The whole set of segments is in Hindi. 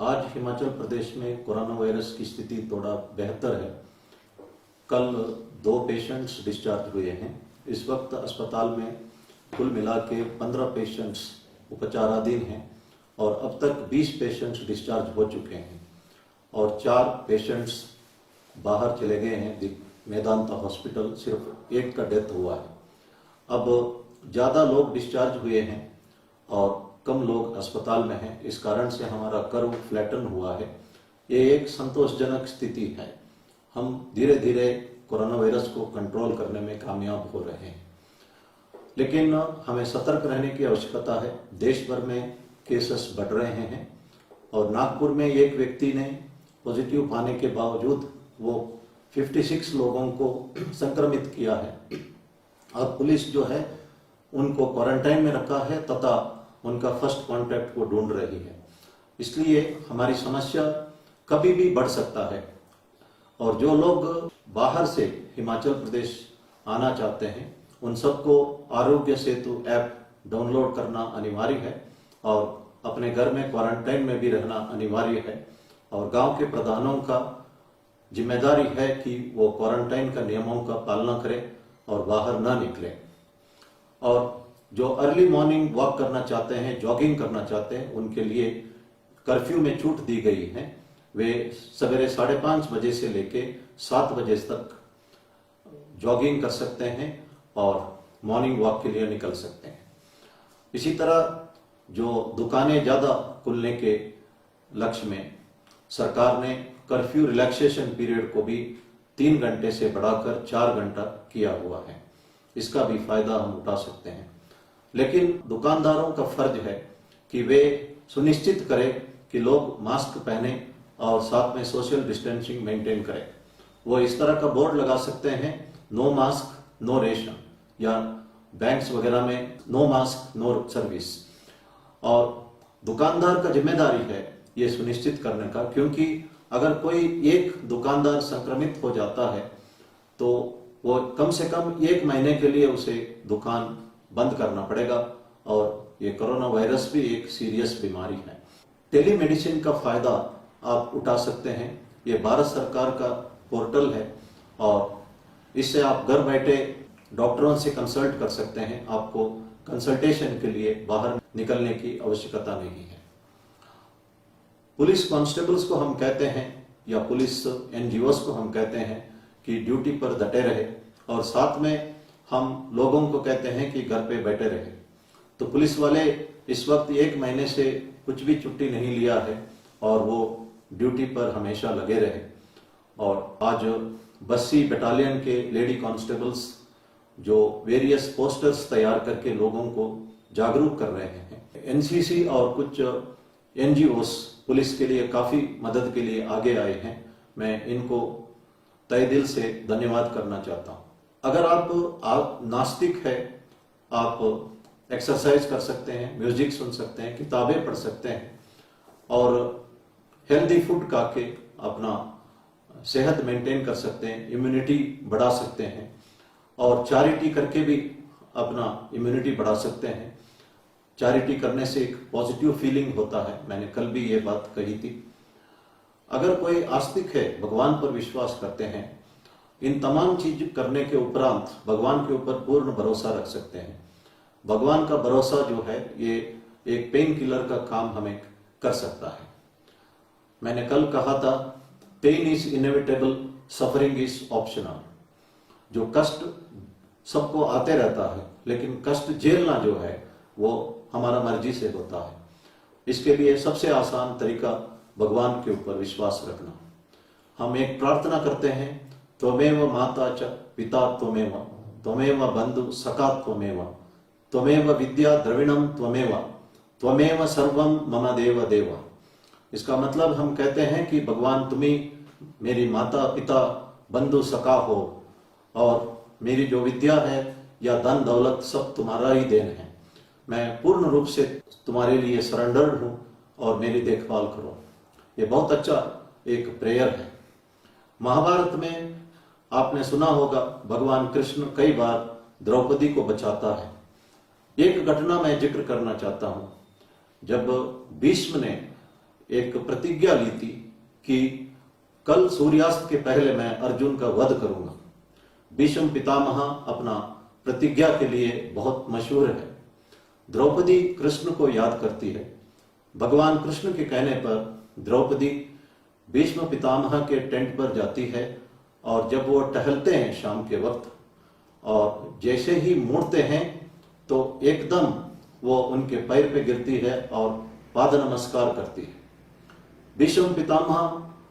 आज हिमाचल प्रदेश में कोरोना वायरस की स्थिति थोड़ा बेहतर है। कल 2 पेशेंट्स डिस्चार्ज हुए हैं। इस वक्त अस्पताल में कुल मिला के 15 पेशेंट्स उपचाराधीन हैं और अब तक 20 पेशेंट्स डिस्चार्ज हो चुके हैं और 4 पेशेंट्स बाहर चले गए हैं। मेदांता हॉस्पिटल सिर्फ एक का डेथ हुआ है। अब ज़्यादा लोग डिस्चार्ज हुए हैं और कम लोग अस्पताल में हैं। इस कारण से हमारा कर्व फ्लैटन हुआ है। ये एक संतोषजनक स्थिति है। हम धीरे धीरे कोरोना वायरस को कंट्रोल करने में कामयाब हो रहे हैं, लेकिन हमें सतर्क रहने की आवश्यकता है। देश भर में केसेस बढ़ रहे हैं और नागपुर में एक व्यक्ति ने पॉजिटिव पाने के बावजूद वो 56 लोगों को संक्रमित किया है और पुलिस जो है उनको क्वारंटाइन में रखा है तथा उनका फर्स्ट कांटेक्ट को ढूंढ रही है। इसलिए हमारी समस्या कभी भी बढ़ सकता है और जो लोग बाहर से हिमाचल प्रदेश आना चाहते हैं उन सबको आरोग्य सेतु ऐप डाउनलोड करना अनिवार्य है और अपने घर में क्वारंटाइन में भी रहना अनिवार्य है और गांव के प्रधानों का जिम्मेदारी है कि वो क्वारंटाइन का नियमों का पालना करें और बाहर ना निकलें। और जो अर्ली मॉर्निंग वॉक करना चाहते हैं, जॉगिंग करना चाहते हैं, उनके लिए कर्फ्यू में छूट दी गई है। वे सवेरे 5:30 बजे से लेके 7 बजे तक जॉगिंग कर सकते हैं और मॉर्निंग वॉक के लिए निकल सकते हैं। इसी तरह जो दुकानें ज़्यादा खुलने के लक्ष्य में सरकार ने कर्फ्यू रिलैक्सेशन पीरियड को भी 3 घंटे से बढ़ाकर 4 घंटा किया हुआ है। इसका भी फायदा हम उठा सकते हैं, लेकिन दुकानदारों का फर्ज है कि वे सुनिश्चित करें कि लोग मास्क पहने और साथ में सोशल डिस्टेंसिंग मेंटेन करें। वो इस तरह का बोर्ड लगा सकते हैं, नो मास्क नो रेशन, या बैंक्स वगैरह में नो मास्क नो सर्विस। और दुकानदार का जिम्मेदारी है ये सुनिश्चित करने का, क्योंकि अगर कोई एक दुकानदार संक्रमित हो जाता है तो वो कम से कम 1 महीने के लिए उसे दुकान बंद करना पड़ेगा और ये कोरोना वायरस भी एक सीरियस बीमारी है। टेलीमेडिसिन का फायदा आप उठा सकते हैं। ये भारत सरकार का पोर्टल है और इससे आप घर बैठे डॉक्टरों से कंसल्ट कर सकते हैं। आपको कंसल्टेशन के लिए बाहर निकलने की आवश्यकता नहीं है। पुलिस कांस्टेबल्स को हम कहते हैं या पुलिस एनजीओस को हम कहते हैं कि ड्यूटी पर डटे रहे और साथ में हम लोगों को कहते हैं कि घर पे बैठे रहे। तो पुलिस वाले इस वक्त 1 महीने से कुछ भी छुट्टी नहीं लिया है और वो ड्यूटी पर हमेशा लगे रहे। और आज 82 बटालियन के लेडी कांस्टेबल्स जो वेरियस पोस्टर्स तैयार करके लोगों को जागरूक कर रहे हैं। एनसीसी और कुछ एनजीओस पुलिस के लिए काफी मदद के लिए आगे आए हैं। मैं इनको तहे दिल से धन्यवाद करना चाहता हूं। अगर आप नास्तिक है, आप एक्सरसाइज कर सकते हैं, म्यूजिक सुन सकते हैं, किताबें पढ़ सकते हैं और हेल्दी फूड खा के अपना सेहत मेंटेन कर सकते हैं, इम्यूनिटी बढ़ा सकते हैं और चैरिटी करके भी अपना इम्यूनिटी बढ़ा सकते हैं। चैरिटी करने से एक पॉजिटिव फीलिंग होता है। मैंने कल भी ये बात कही थी। अगर कोई आस्तिक है, भगवान पर विश्वास करते हैं, इन तमाम चीज करने के उपरांत भगवान के ऊपर पूर्ण भरोसा रख सकते हैं। भगवान का भरोसा जो है ये एक पेन किलर का काम हमें कर सकता है। मैंने कल कहा था, pain is inevitable, suffering is optional. जो कष्ट सबको आते रहता है, लेकिन कष्ट झेलना जो है वो हमारा मर्जी से होता है। इसके लिए सबसे आसान तरीका भगवान के ऊपर विश्वास रखना। हम एक प्रार्थना करते हैं, त्वमेव माता च पिता त्वमेव, त्वमेव बंधु सखा त्वमेव, त्वमेव विद्या द्रविणम त्वमेव, त्वमेव सर्वम मम देव देव। इसका मतलब हम कहते हैं कि भगवान तुम ही मेरी माता पिता बंधु सखा हो और मेरी जो विद्या है या धन दौलत सब तुम्हारा ही देन है। मैं पूर्ण रूप से तुम्हारे लिए सरेंडर्ड हूं और मेरी देखभाल करो। ये बहुत अच्छा एक प्रेयर है। महाभारत में आपने सुना होगा, भगवान कृष्ण कई बार द्रौपदी को बचाता है। एक घटना मैं जिक्र करना चाहता हूं। जब भीष्म ने एक प्रतिज्ञा ली थी कि कल सूर्यास्त के पहले मैं अर्जुन का वध करूंगा। भीष्म पितामह अपना प्रतिज्ञा के लिए बहुत मशहूर है। द्रौपदी कृष्ण को याद करती है। भगवान कृष्ण के कहने पर द्रौपदी भीष्म पितामह के टेंट पर जाती है और जब वो टहलते हैं शाम के वक्त और जैसे ही मुड़ते हैं तो एकदम वो उनके पैर पे गिरती है और पाद नमस्कार करती है। भीष्म पितामह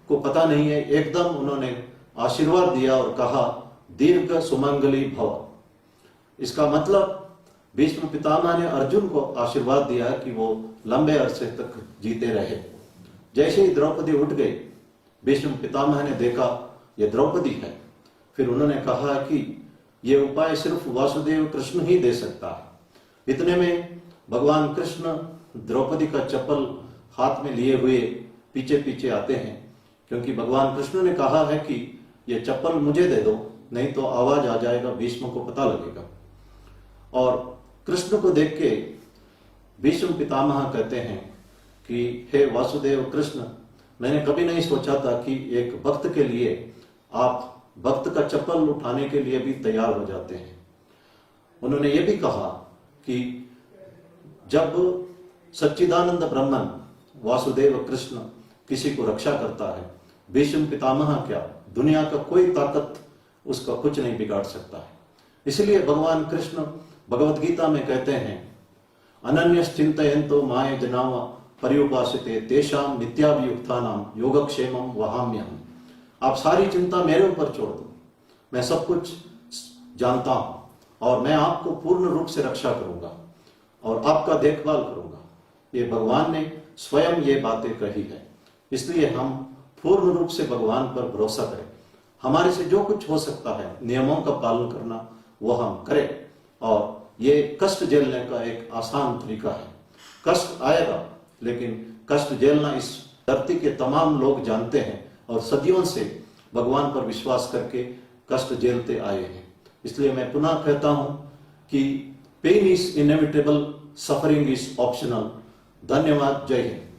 को पता नहीं है, एकदम उन्होंने आशीर्वाद दिया और कहा दीर्घ सुमंगली भव। इसका मतलब भीष्म पितामह ने अर्जुन को आशीर्वाद दिया कि वो लंबे अरसे तक जीते रहे। जैसे ही द्रौपदी उठ गई, भीष्म पितामह ने देखा ये द्रौपदी है। फिर उन्होंने कहा कि ये उपाय सिर्फ वासुदेव कृष्ण ही दे सकता है। इतने में भगवान कृष्ण द्रौपदी का चप्पल हाथ में लिए हुए पीछे पीछे आते हैं, क्योंकि भगवान कृष्ण ने कहा है कि ये चप्पल मुझे दे दो, नहीं तो आवाज आ जाएगा, भीष्म को पता लगेगा। और कृष्ण को देख के भीष्म पितामह कहते हैं कि हे वासुदेव कृष्ण, मैंने कभी नहीं सोचा था कि एक भक्त के लिए आप भक्त का चप्पल उठाने के लिए भी तैयार हो जाते हैं। उन्होंने ये भी कहा कि जब सच्चिदानंद ब्रह्मन वासुदेव कृष्ण किसी को रक्षा करता है, भीष्म पितामह क्या, दुनिया का कोई ताकत उसका कुछ नहीं बिगाड़ सकता है। इसलिए भगवान कृष्ण भगवत गीता में कहते हैं अनन्यश्चिन्तयन्तो माय जनाव पर्युपासिते तेषां नित्याभियुक्तानां योगक्षेमं वहाम्यहम्। आप सारी चिंता मेरे ऊपर छोड़ दो, मैं सब कुछ जानता हूं और मैं आपको पूर्ण रूप से रक्षा करूंगा और आपका देखभाल करूंगा। ये भगवान ने स्वयं ये बातें कही है। इसलिए हम पूर्ण रूप से भगवान पर भरोसा करें। हमारे से जो कुछ हो सकता है नियमों का पालन करना वो हम करें। और ये कष्ट झेलने का एक आसान तरीका है। कष्ट आएगा, लेकिन कष्ट झेलना इस धरती के तमाम लोग जानते हैं और सदियों से भगवान पर विश्वास करके कष्ट झेलते आए हैं। इसलिए मैं पुनः कहता हूं कि pain is inevitable, suffering is optional. धन्यवाद। जय हिंद।